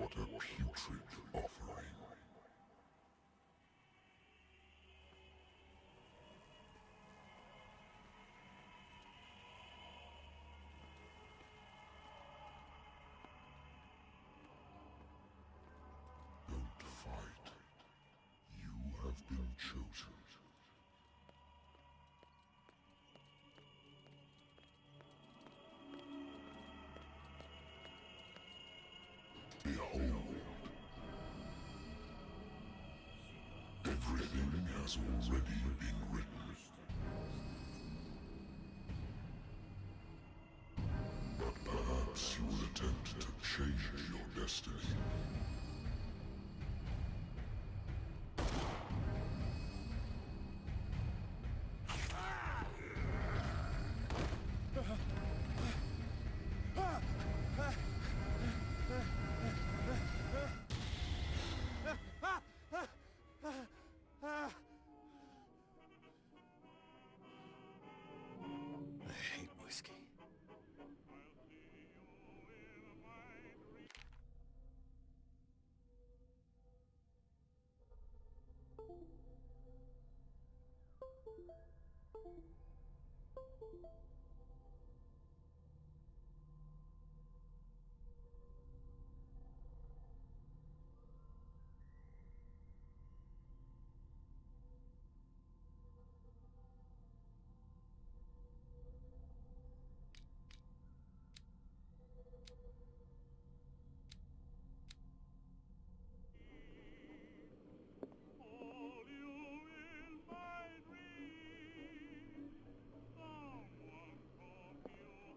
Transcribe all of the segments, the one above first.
What a putrid offering. Don't fight. You have been chosen. Behold. Everything has already been written. But perhaps you will attempt to change your destiny. I hate whiskey.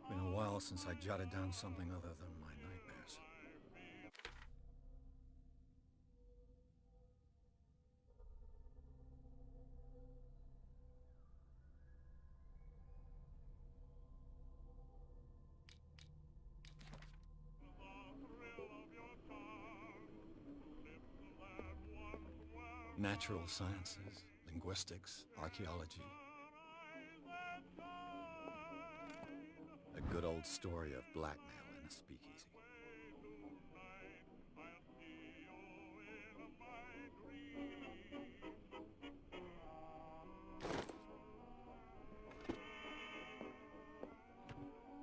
Been a while since I jotted down something other than my nightmares. Natural sciences, linguistics, archaeology. A good old story of blackmail in a speakeasy.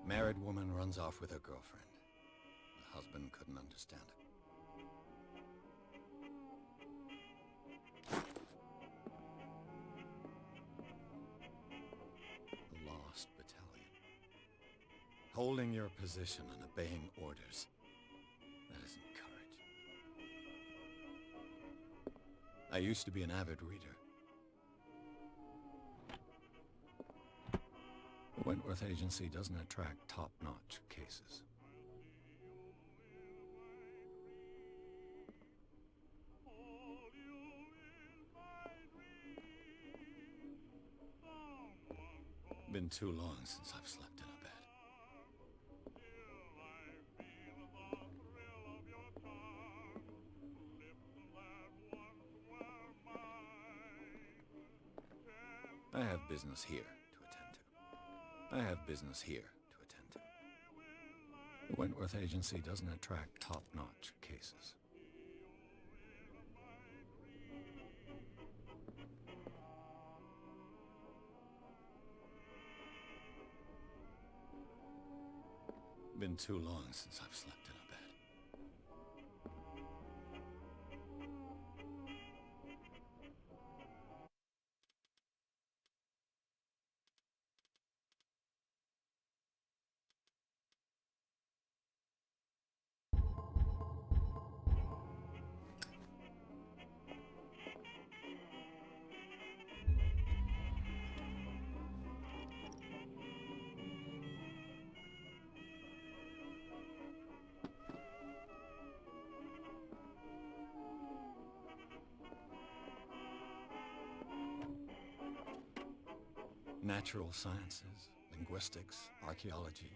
Married woman runs off with her girlfriend. The husband couldn't understand it. The Lost Battalion. Holding your position and obeying orders. That isn't courage. I used to be an avid reader. The Wentworth Agency doesn't attract top-notch cases. Been too long since I've slept in a bed. I have business here to attend to. I have business here to attend to. The Wentworth Agency doesn't attract top-notch cases. Been too long since I've slept in a bed. Natural sciences, linguistics, archaeology.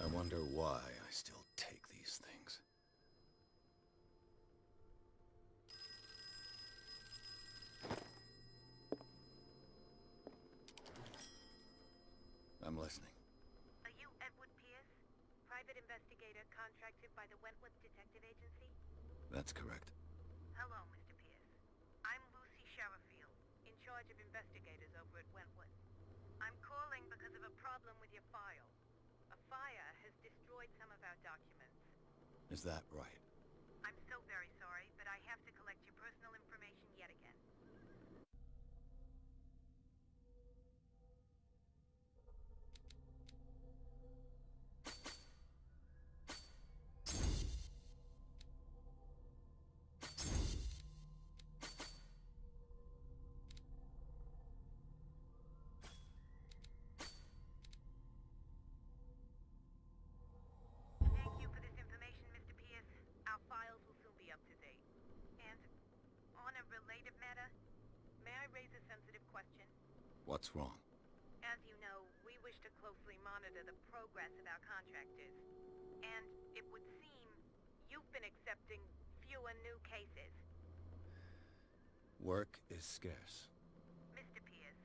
I wonder why I still take these things. listening. Are you Edward Pierce? Private investigator contracted by the Wentworth Detective Agency? That's correct. Hello, Mr. Pierce. I'm Lucy Sherifield, in charge of investigators over at Wentworth. I'm calling because of a problem with your file. A fire has destroyed some of our documents. Is that right? I'm so very sorry, but I have to collect your personal information yet again. Thank you for this information, Mr. Pierce. Our files will soon be up to date. And on a related matter, may I raise a sensitive question? What's wrong? As you know, we wish to closely monitor the progress of our contractors. And it would seem you've been accepting fewer new cases. Work is scarce. Mr. Pierce,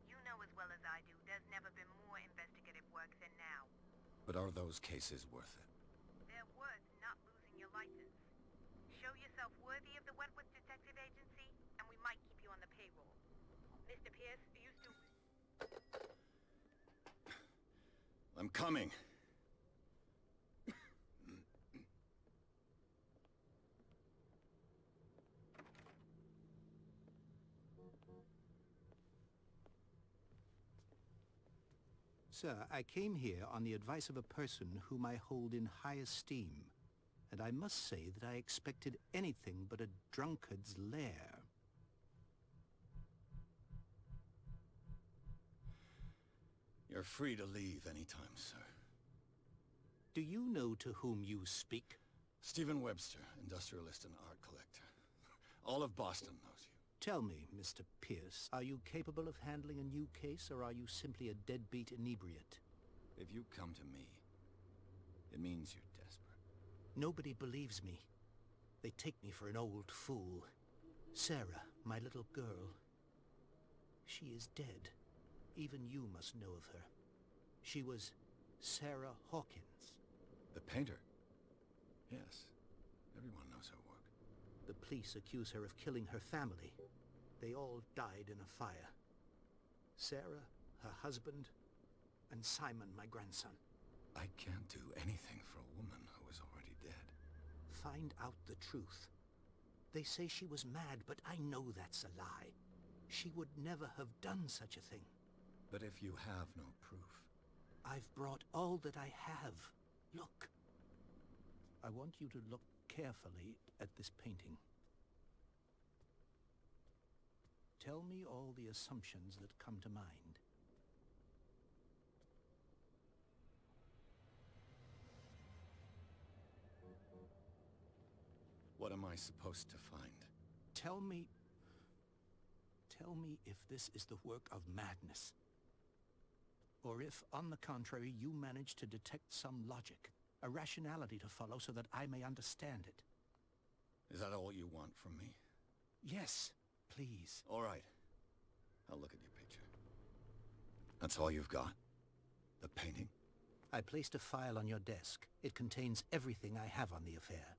you know as well as I do there's never been more investigative work than now. But are those cases worth it? They're worth not losing your license. Show yourself worthy of the Wentworth Detective Agency, and we might keep you on the payroll. Mr. Pierce, are you still... I'm coming. Sir, I came here on the advice of a person whom I hold in high esteem, and I must say that I expected anything but a drunkard's lair. You're free to leave anytime, sir. Do you know to whom you speak? Stephen Webster, industrialist and art collector. All of Boston knows you. Tell me, Mr. Pierce, are you capable of handling a new case, or are you simply a deadbeat inebriate? If you come to me, it means you're desperate. Nobody believes me. They take me for an old fool. Sarah, my little girl. She is dead. Even you must know of her. She was Sarah Hawkins. The painter? Yes. Everyone knows her work. The police accuse her of killing her family. They all died in a fire. Sarah, her husband, and Simon, my grandson. I can't do anything for a woman who is already dead. Find out the truth. They say she was mad, but I know that's a lie. She would never have done such a thing. But if you have no proof... I've brought all that I have. Look. I want you to look carefully at this painting. Tell me all the assumptions that come to mind. What am I supposed to find? Tell me if this is the work of madness. Or if, on the contrary, you manage to detect some logic, a rationality to follow so that I may understand it. Is that all you want from me? Yes, please. All right. I'll look at your picture. That's all you've got? The painting? I placed a file on your desk. It contains everything I have on the affair.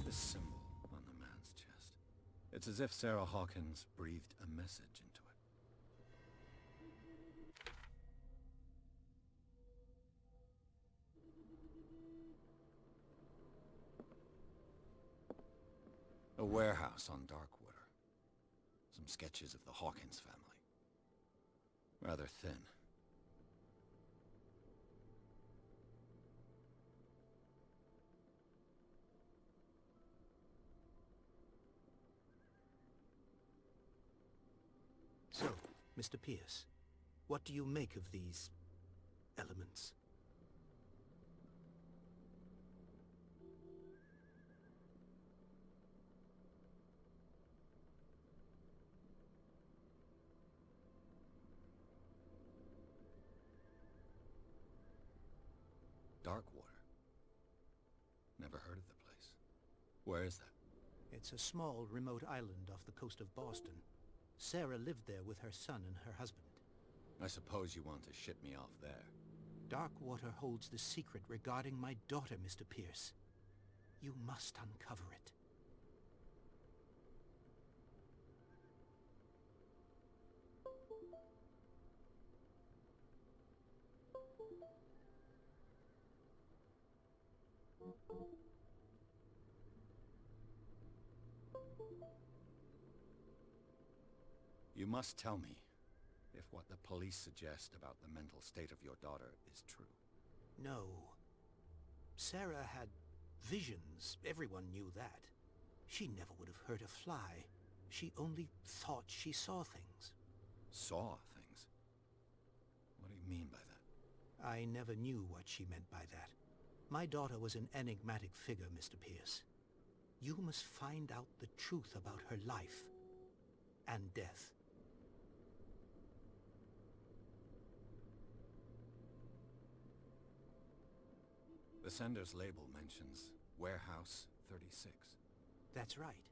This symbol on the man's chest. It's as if Sarah Hawkins breathed a message into it. A warehouse on Darkwater. Some sketches of the Hawkins family. Rather thin. So, Mr. Pierce, what do you make of these elements? Darkwater. Never heard Where is that? It's a small, remote island off the coast of Boston. Sarah lived there with her son and her husband. I suppose you want to ship me off there. Darkwater holds the secret regarding my daughter, Mr. Pierce. You must uncover it. You must tell me if what the police suggest about the mental state of your daughter is true. No. Sarah had visions. Everyone knew that. She never would have hurt a fly. She only thought she saw things. Saw things? What do you mean by that? I never knew what she meant by that. My daughter was an enigmatic figure, Mr. Pierce. You must find out the truth about her life and death. The sender's label mentions Warehouse 36. That's right.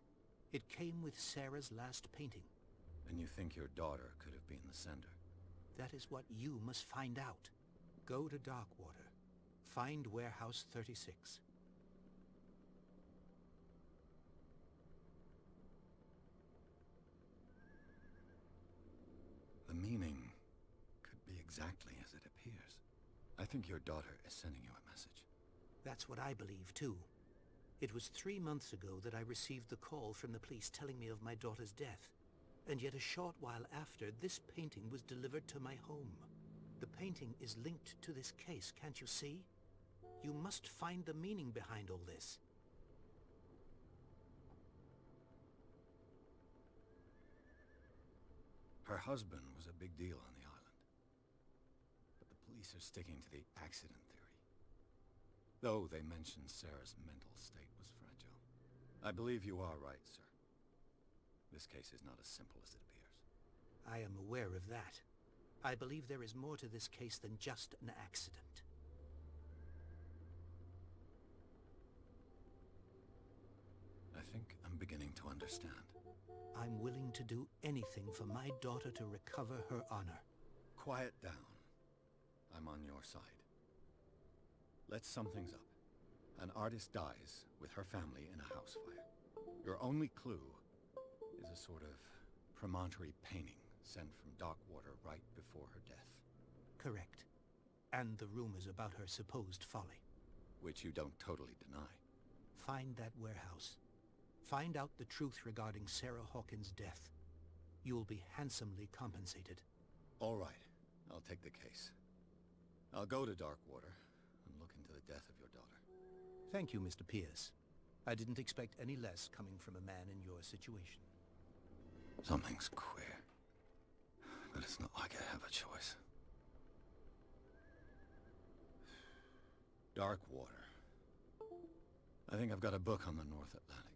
It came with Sarah's last painting. And you think your daughter could have been the sender? That is what you must find out. Go to Darkwater. Find Warehouse 36. The meaning could be exactly as it appears. I think your daughter is sending you a message. That's what I believe, too. It was 3 months ago that I received the call from the police telling me of my daughter's death. And yet a short while after, this painting was delivered to my home. The painting is linked to this case, can't you see? You must find the meaning behind all this. Her husband was a big deal on the island. But the police are sticking to the accident theory. Though they mentioned Sarah's mental state was fragile. I believe you are right, sir. This case is not as simple as it appears. I am aware of that. I believe there is more to this case than just an accident. I think I'm beginning to understand. I'm willing to do anything for my daughter to recover her honor. Quiet down. I'm on your side. Let's sum things up. An artist dies with her family in a house fire. Your only clue is a sort of promontory painting sent from Darkwater right before her death. Correct. And the rumors about her supposed folly. Which you don't totally deny. Find that warehouse. Find out the truth regarding Sarah Hawkins' death. You'll be handsomely compensated. All right. I'll take the case. I'll go to Darkwater and look into the death of your daughter. Thank you, Mr. Pierce. I didn't expect any less coming from a man in your situation. Something's queer. But it's not like I have a choice. Darkwater. I think I've got a book on the North Atlantic.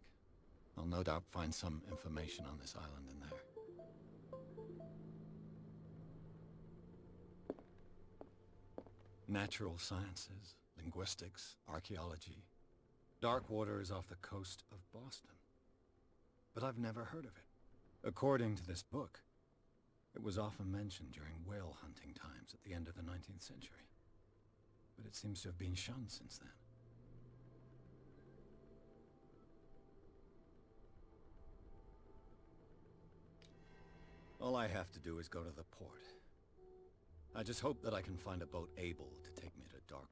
I'll no doubt find some information on this island in there. Natural sciences, linguistics, archaeology. Darkwater is off the coast of Boston. But I've never heard of it. According to this book, it was often mentioned during whale hunting times at the end of the 19th century. But it seems to have been shunned since then. All I have to do is go to the port. I just hope that I can find a boat able to take me to Darkwater.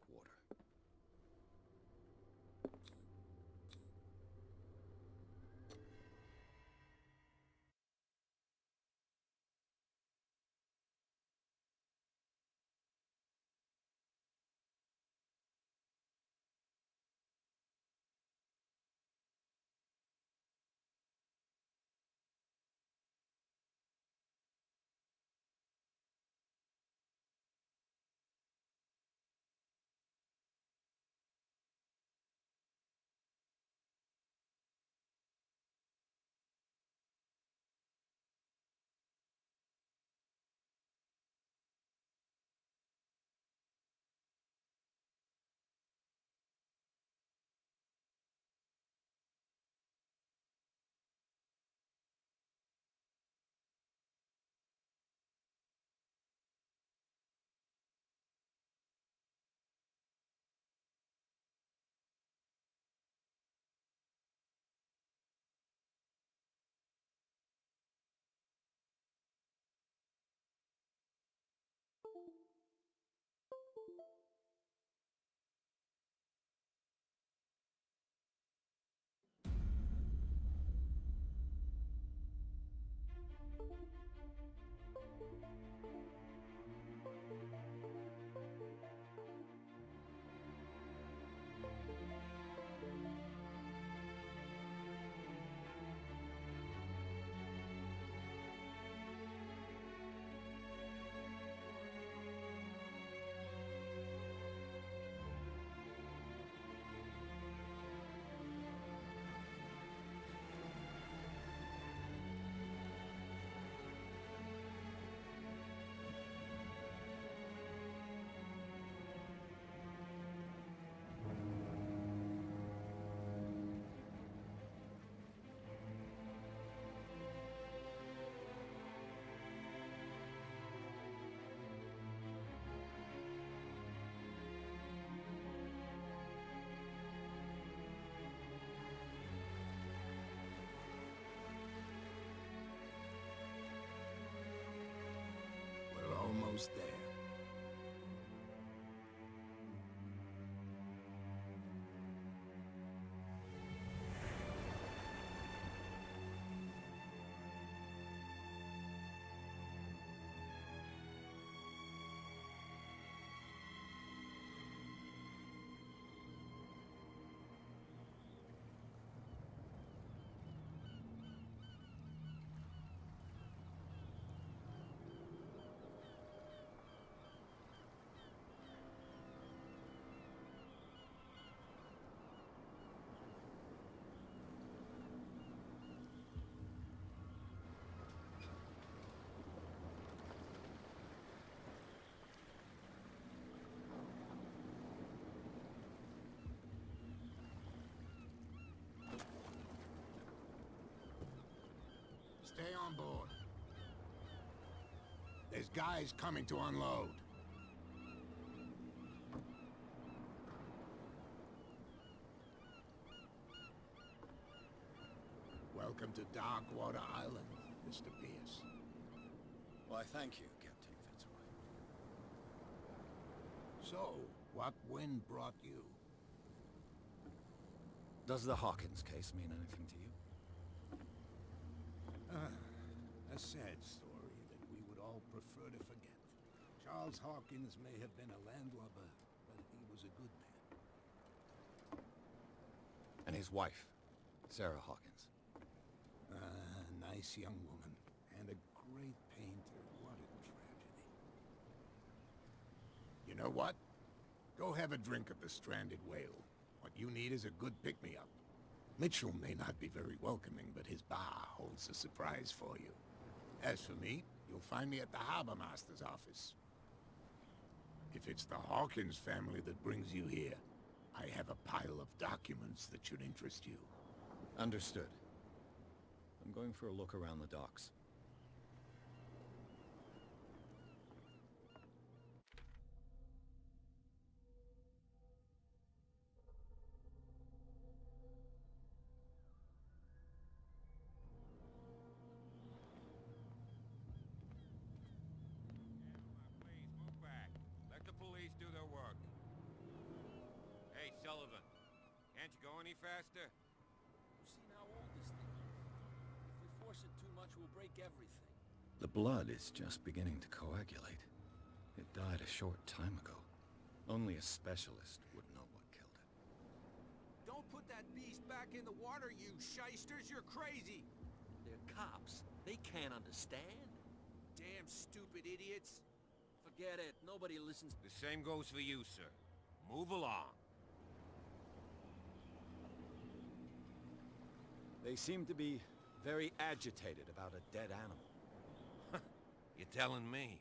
Stay on board. There's guys coming to unload. Welcome to Darkwater Island, Mr. Pierce. Why, thank you, Captain Fitzroy. So, what wind brought you? Does the Hawkins case mean anything to you? A sad story that we would all prefer to forget. Charles Hawkins may have been a landlubber, but he was a good man. And his wife, Sarah Hawkins. Nice young woman, and a great painter. What a tragedy. You know what? Go have a drink at the Stranded Whale. What you need is a good pick-me-up. Mitchell may not be very welcoming, but his bar holds a surprise for you. As for me, you'll find me at the Harbor Master's office. If it's the Hawkins family that brings you here, I have a pile of documents that should interest you. Understood. I'm going for a look around the docks. Please, move back. Let the police do their work. Hey, Sullivan. Can't you go any faster? You've seen how old this thing is. If we force it too much, we'll break everything. The blood is just beginning to coagulate. It died a short time ago. Only a specialist would know what killed it. Don't put that beast back in the water, you shysters! You're crazy! They're cops. They can't understand. Damn stupid idiots! Forget it. Nobody listens. The same goes for you, sir. Move along. They seem to be very agitated about a dead animal. You're telling me?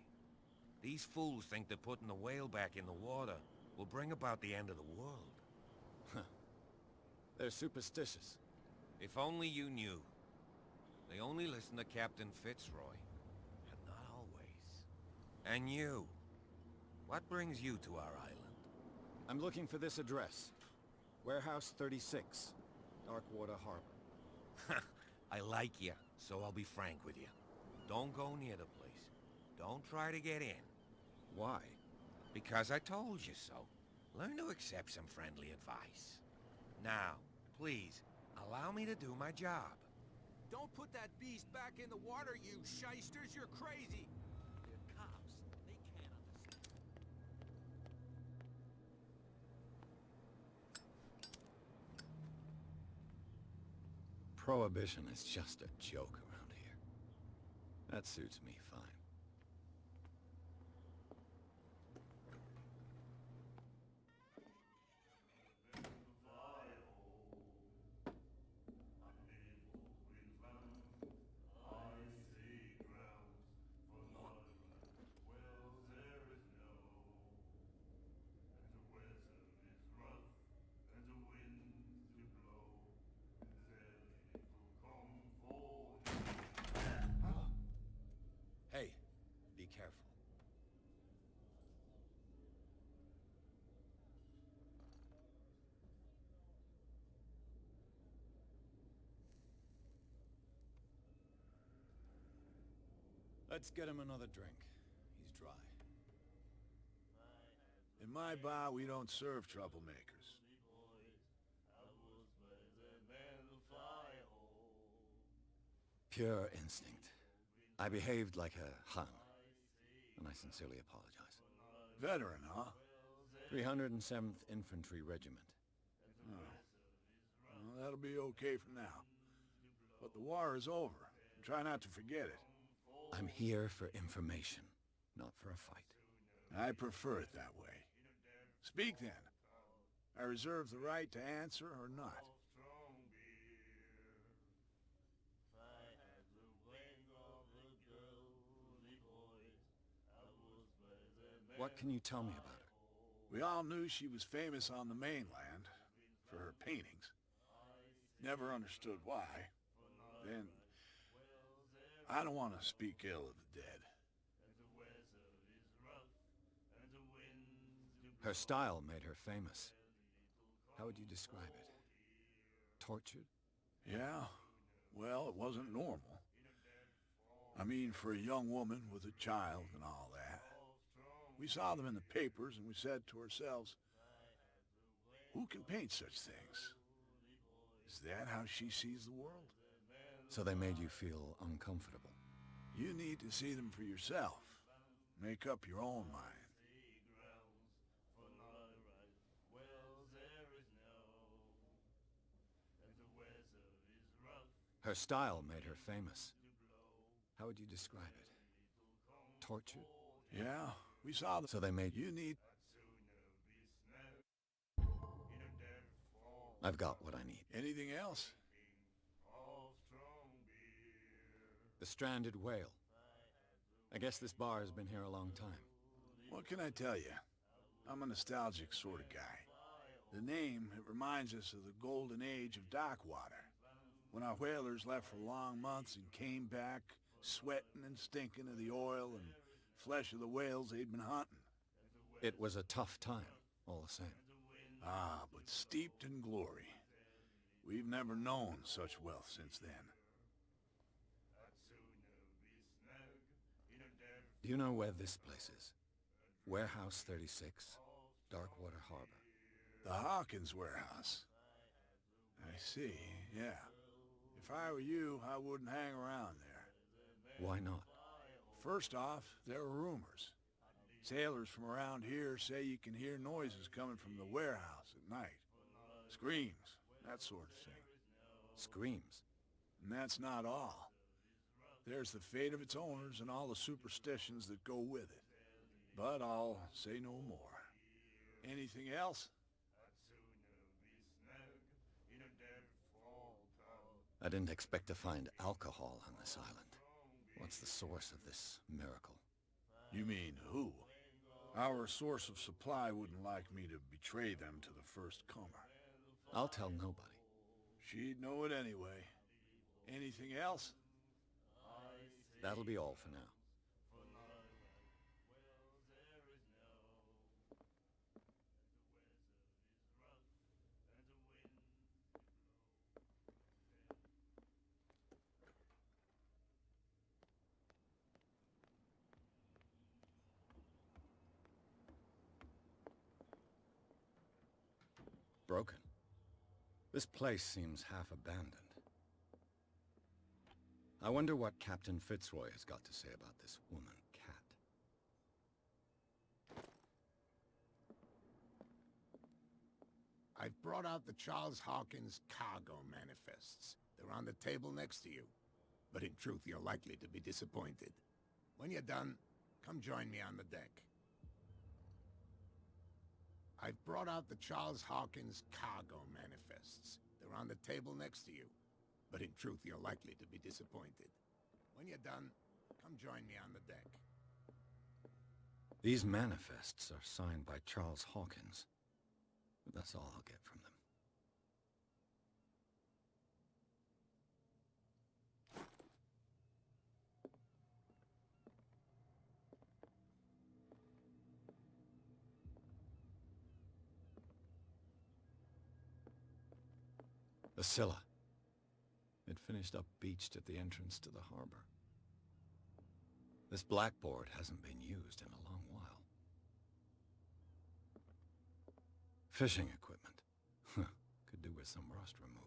These fools think that putting the whale back in the water will bring about the end of the world. They're superstitious. If only you knew. They only listen to Captain Fitzroy. And not always. And you. What brings you to our island? I'm looking for this address. Warehouse 36, Darkwater Harbor. I like you, so I'll be frank with you. Don't go near the place. Don't try to get in. Why? Because I told you so. Learn to accept some friendly advice. Now, please, allow me to do my job. Don't put that beast back in the water, you shysters! You're crazy! They're cops. They can't understand. Prohibition is just a joke around here. That suits me fine. Hey, be careful. Let's get him another drink. He's dry. In my bar, we don't serve troublemakers. Pure instinct. I behaved like a Hun, and I sincerely apologize. Veteran, huh? 307th Infantry Regiment. Oh. Well, that'll be okay for now. But the war is over. Try not to forget it. I'm here for information, not for a fight. I prefer it that way. Speak then. I reserve the right to answer or not. What can you tell me about her? We all knew she was famous on the mainland for her paintings. Never understood why. Then I don't want to speak ill of the dead. Her style made her famous. How would you describe it? Tortured? Yeah, well, it wasn't normal. I mean, for a young woman with a child and all that. We saw them in the papers and we said to ourselves, who can paint such things? Is that how she sees the world? So they made you feel uncomfortable. You need to see them for yourself. Make up your own mind. Her style made her famous. How would you describe it? Tortured? Yeah, we saw them. So they made You need... I've got what I need. Anything else? The stranded whale. I guess this bar has been here a long time. What can I tell you? I'm a nostalgic sort of guy. The name, it reminds us of the golden age of dock water. When our whalers left for long months and came back, sweating and stinking of the oil and flesh of the whales they'd been hunting. It was a tough time, all the same. Ah, but steeped in glory. We've never known such wealth since then. Do you know where this place is? Warehouse 36, Darkwater Harbor. The Hawkins warehouse. I see, yeah. If I were you, I wouldn't hang around there. Why not? First off, there are rumors. Sailors from around here say you can hear noises coming from the warehouse at night. Screams, that sort of thing. Screams? And that's not all. There's the fate of its owners and all the superstitions that go with it. But I'll say no more. Anything else? I didn't expect to find alcohol on this island. What's the source of this miracle? You mean who? Our source of supply wouldn't like me to betray them to the first comer. I'll tell nobody. She'd know it anyway. Anything else? That'll be all for now. Broken. This place seems half abandoned. I wonder what Captain Fitzroy has got to say about this woman, Cat. I've brought out the Charles Hawkins cargo manifests. They're on the table next to you. But in truth, you're likely to be disappointed. When you're done, come join me on the deck. I've brought out the Charles Hawkins cargo manifests. They're on the table next to you. But in truth, you're likely to be disappointed. When you're done, come join me on the deck. These manifests are signed by Charles Hawkins. But that's all I'll get from them. The Scylla. It finished up beached at the entrance to the harbor. This blackboard hasn't been used in a long while. Fishing equipment. Could do with some rust remover.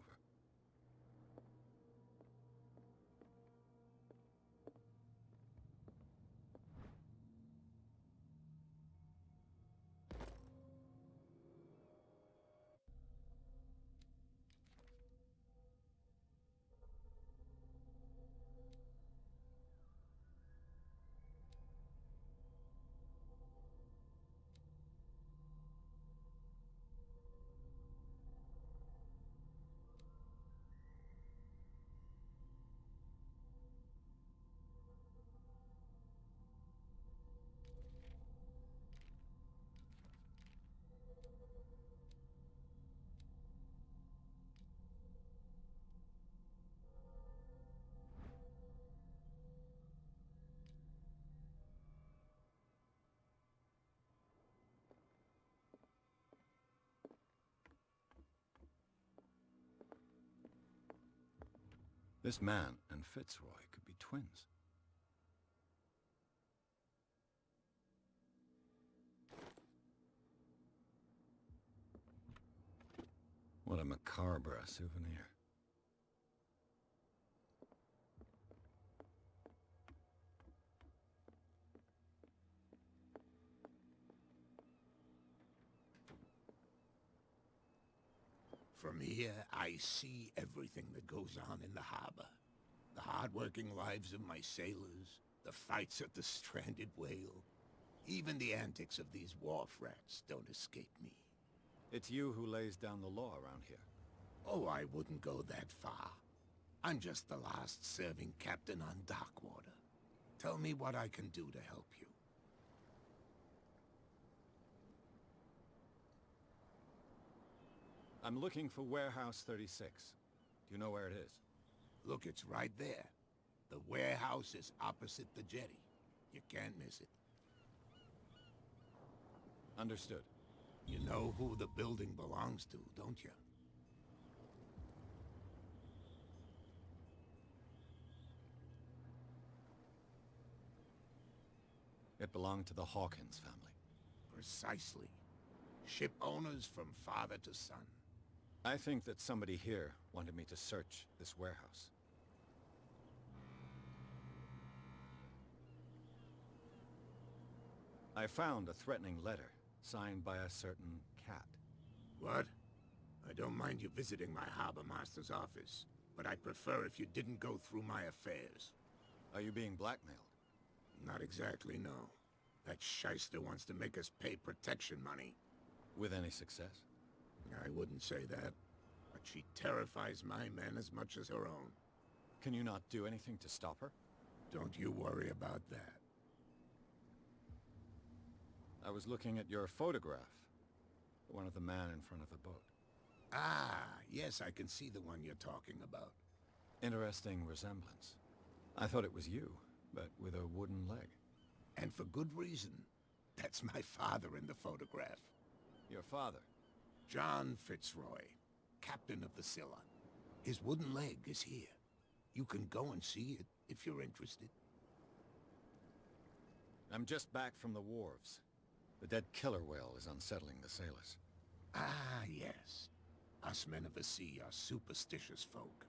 This man and Fitzroy could be twins. What a macabre souvenir. From here, I see everything that goes on in the harbor. The hard-working lives of my sailors, the fights at the stranded whale. Even the antics of these wharf rats don't escape me. It's you who lays down the law around here. Oh, I wouldn't go that far. I'm just the last serving captain on Darkwater. Tell me what I can do to help you. I'm looking for Warehouse 36. Do you know where it is? Look, it's right there. The warehouse is opposite the jetty. You can't miss it. Understood. You know who the building belongs to, don't you? It belonged to the Hawkins family. Precisely. Ship owners from father to son. I think that somebody here wanted me to search this warehouse. I found a threatening letter signed by a certain cat. What? I don't mind you visiting my harbor master's office, but I'd prefer if you didn't go through my affairs. Are you being blackmailed? Not exactly, no. That shyster wants to make us pay protection money. With any success? I wouldn't say that, but she terrifies my men as much as her own. Can you not do anything to stop her? Don't you worry about that. I was looking at your photograph. The one of the man in front of the boat. Ah, yes, I can see the one you're talking about. Interesting resemblance. I thought it was you, but with a wooden leg. And for good reason. That's my father in the photograph. Your father? John Fitzroy, captain of the Scylla. His wooden leg is here. You can go and see it if you're interested. I'm just back from the wharves. The dead killer whale is unsettling the sailors. Ah, yes. Us men of the sea are superstitious folk.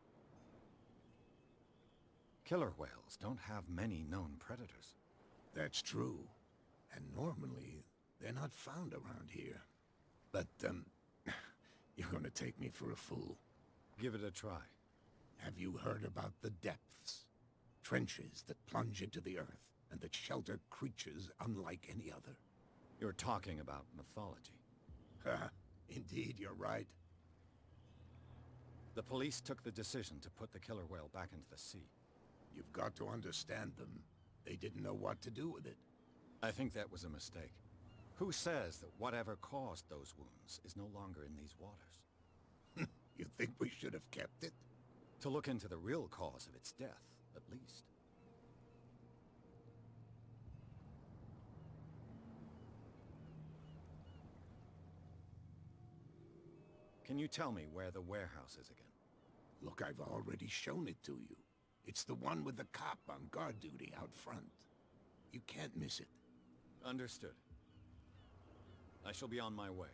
Killer whales don't have many known predators. That's true. And normally, they're not found around here. But, you're gonna take me for a fool. Give it a try. Have you heard about the depths? Trenches that plunge into the earth, and that shelter creatures unlike any other. You're talking about mythology. Ha! Indeed, you're right. The police took the decision to put the killer whale back into the sea. You've got to understand them. They didn't know what to do with it. I think that was a mistake. Who says that whatever caused those wounds is no longer in these waters? You think we should have kept it? To look into the real cause of its death, at least. Can you tell me where the warehouse is again? Look, I've already shown it to you. It's the one with the cop on guard duty out front. You can't miss it. Understood. I shall be on my way.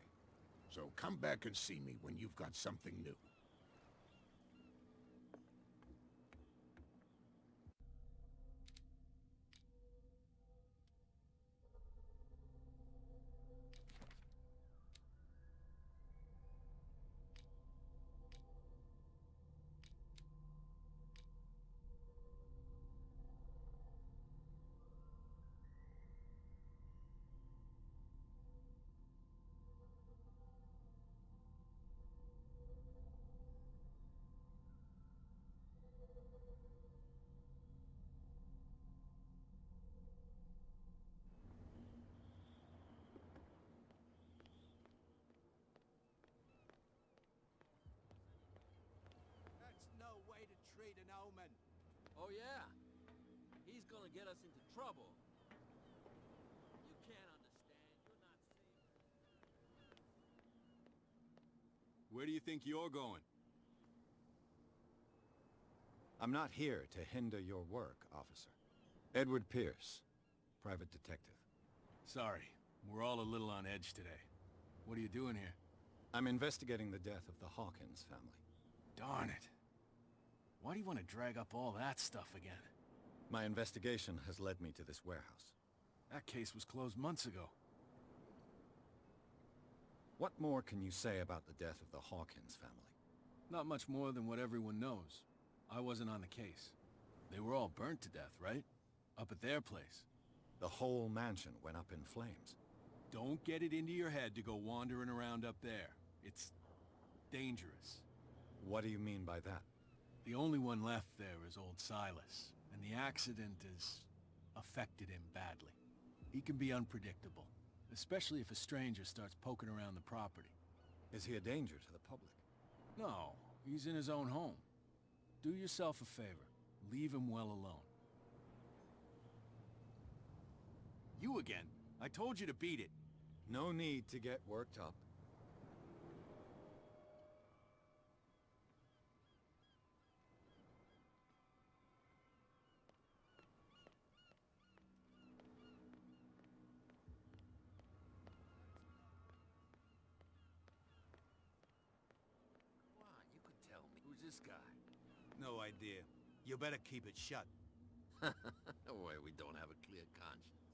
So come back and see me when you've got something new. That's no way to treat an omen. Oh yeah? He's gonna get us into trouble. You can't understand. You're not safe. Where do you think you're going? I'm not here to hinder your work, officer. Edward Pierce, private detective. Sorry, we're all a little on edge today. What are you doing here? I'm investigating the death of the Hawkins family. Darn it. Why do you want to drag up all that stuff again? My investigation has led me to this warehouse. That case was closed months ago. What more can you say about the death of the Hawkins family? Not much more than what everyone knows. I wasn't on the case. They were all burnt to death, right? Up at their place. The whole mansion went up in flames. Don't get it into your head to go wandering around up there. It's dangerous. What do you mean by that? The only one left there is old Silas, and the accident has affected him badly. He can be unpredictable, especially if a stranger starts poking around the property. Is he a danger to the public? No, he's in his own home. Do yourself a favor. Leave him well alone. You again. I told you to beat it. No need to get worked up. Come on, you could tell me. Who's this guy? No idea. You better keep it shut. Why, we don't have a clear conscience.